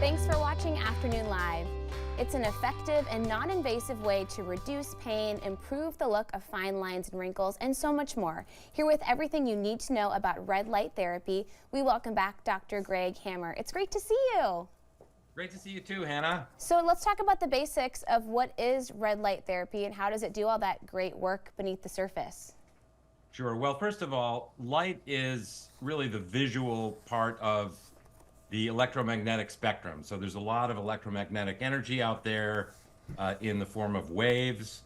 Thanks for watching Afternoon Live. It's an effective and non-invasive way to reduce pain, improve the look of fine lines and wrinkles, and so much more. Here with everything you need to know about red light therapy, we welcome back Dr. Greg Hammer. It's great to see you. Great to see you too, Hannah. So let's talk about the basics of what is red light therapy and how does it do all that great work beneath the surface? Sure. Well, first of all, light is really the visual part of the electromagnetic spectrum. So there's a lot of electromagnetic energy out there in the form of waves.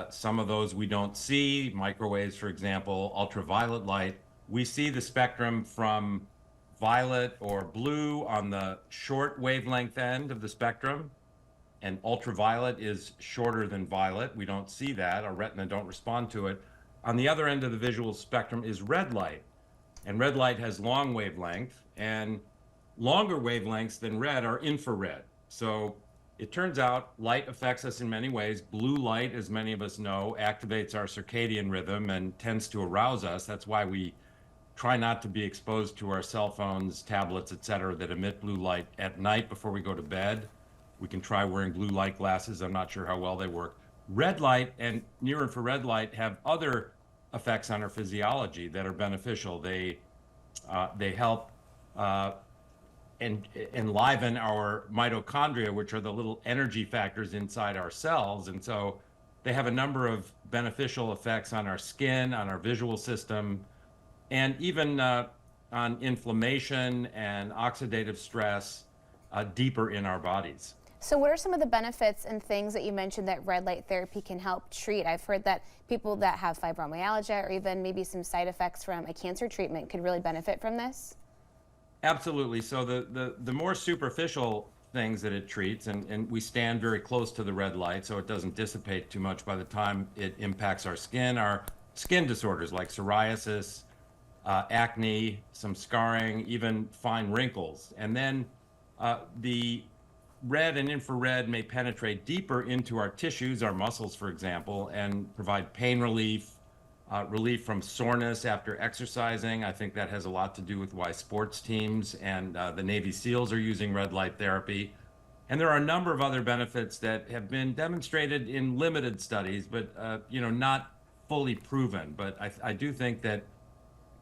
Some of those we don't see, microwaves, for example, ultraviolet light. We see the spectrum from violet or blue on the short wavelength end of the spectrum, and ultraviolet is shorter than violet. We don't see that. Our retina don't respond to it. On the other end of the visual spectrum is red light, and red light has long wavelength, and longer wavelengths than red are infrared. So it turns out light affects us in many ways. Blue light, as many of us know, activates our circadian rhythm and tends to arouse us. That's why we try not to be exposed to our cell phones, tablets, etc., that emit blue light at night before we go to bed. We can try wearing blue light glasses. I'm not sure how well they work. Red light and near infrared light have other effects on our physiology that are beneficial. They help and enliven our mitochondria, which are the little energy factors inside our cells. And so they have a number of beneficial effects on our skin, on our visual system, and even on inflammation and oxidative stress deeper in our bodies. So what are some of the benefits and things that you mentioned that red light therapy can help treat? I've heard that people that have fibromyalgia or even maybe some side effects from a cancer treatment could really benefit from this. Absolutely. So the more superficial things that it treats, and we stand very close to the red light, so it doesn't dissipate too much by the time it impacts our skin disorders like psoriasis, acne, some scarring, even fine wrinkles. And then the red and infrared may penetrate deeper into our tissues, our muscles, for example, and provide pain relief, relief from soreness after exercising. I think that has a lot to do with why sports teams and the Navy SEALs are using red light therapy. And there are a number of other benefits that have been demonstrated in limited studies, but not fully proven. But I do think that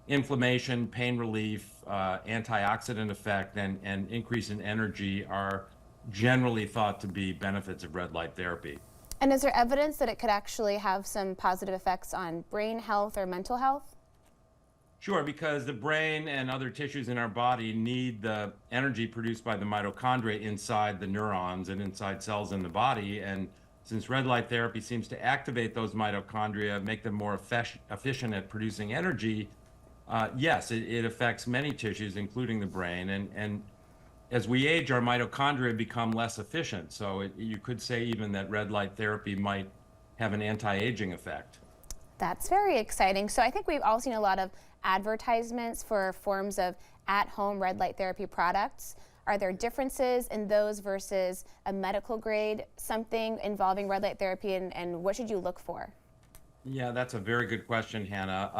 inflammation, pain relief, antioxidant effect, and increase in energy are generally thought to be benefits of red light therapy. And is there evidence that it could actually have some positive effects on brain health or mental health? Sure, because the brain and other tissues in our body need the energy produced by the mitochondria inside the neurons and inside cells in the body. And since red light therapy seems to activate those mitochondria, make them more efficient at producing energy, yes, it affects many tissues, including the brain. And as we age, our mitochondria become less efficient. So you could say even that red light therapy might have an anti-aging effect. That's very exciting. So I think we've all seen a lot of advertisements for forms of at-home red light therapy products. Are there differences in those versus a medical grade, something involving red light therapy, and what should you look for? Yeah, that's a very good question, Hannah.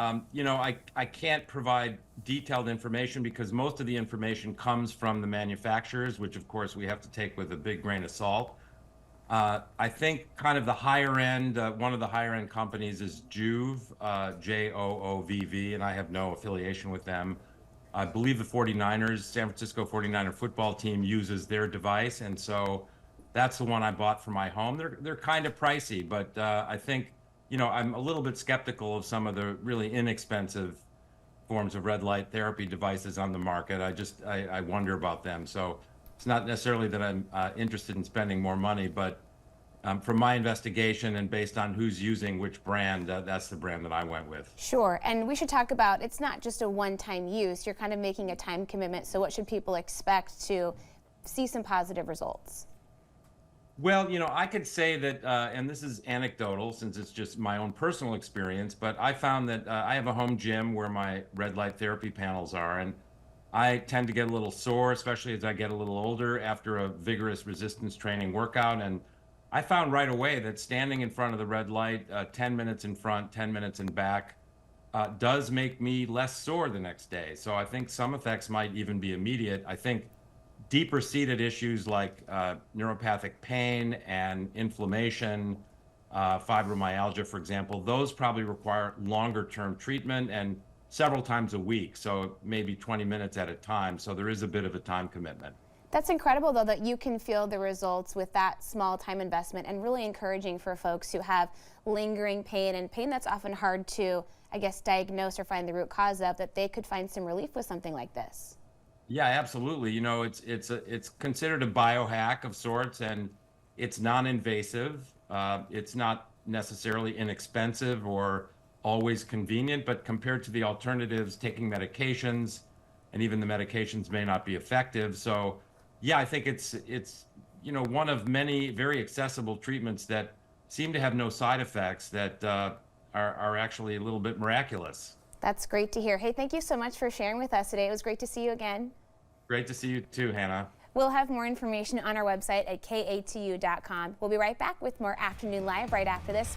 I can't provide detailed information because most of the information comes from the manufacturers, which of course we have to take with a big grain of salt. I think kind of the higher end, one of the higher end companies is Joovv, Joovv, and I have no affiliation with them. I believe the 49ers, San Francisco 49er football team uses their device, and so that's the one I bought for my home. They're kind of pricey, but I think I'm a little bit skeptical of some of the really inexpensive forms of red light therapy devices on the market. I wonder about them. So it's not necessarily that I'm interested in spending more money, but from my investigation and based on who's using which brand, that's the brand that I went with. Sure, and we should talk about, it's not just a one-time use. You're kind of making a time commitment. So what should people expect to see some positive results? Well, I could say that, and this is anecdotal since it's just my own personal experience, but I found that I have a home gym where my red light therapy panels are, and I tend to get a little sore, especially as I get a little older after a vigorous resistance training workout. And I found right away that standing in front of the red light, 10 minutes in front, 10 minutes in back, does make me less sore the next day. So I think some effects might even be immediate. I think deeper seated issues like neuropathic pain and inflammation, fibromyalgia, for example, those probably require longer term treatment and several times a week. So maybe 20 minutes at a time. So there is a bit of a time commitment. That's incredible, though, that you can feel the results with that small time investment, and really encouraging for folks who have lingering pain and pain that's often hard to, I guess, diagnose or find the root cause of, that they could find some relief with something like this. Yeah, absolutely. You know, it's considered a biohack of sorts, and it's non-invasive. It's not necessarily inexpensive or always convenient, but compared to the alternatives, taking medications, and even the medications may not be effective. So, yeah, I think it's one of many very accessible treatments that seem to have no side effects that are actually a little bit miraculous. That's great to hear. Hey, thank you so much for sharing with us today. It was great to see you again. Great to see you too, Hannah. We'll have more information on our website at katu.com. We'll be right back with more Afternoon Live right after this.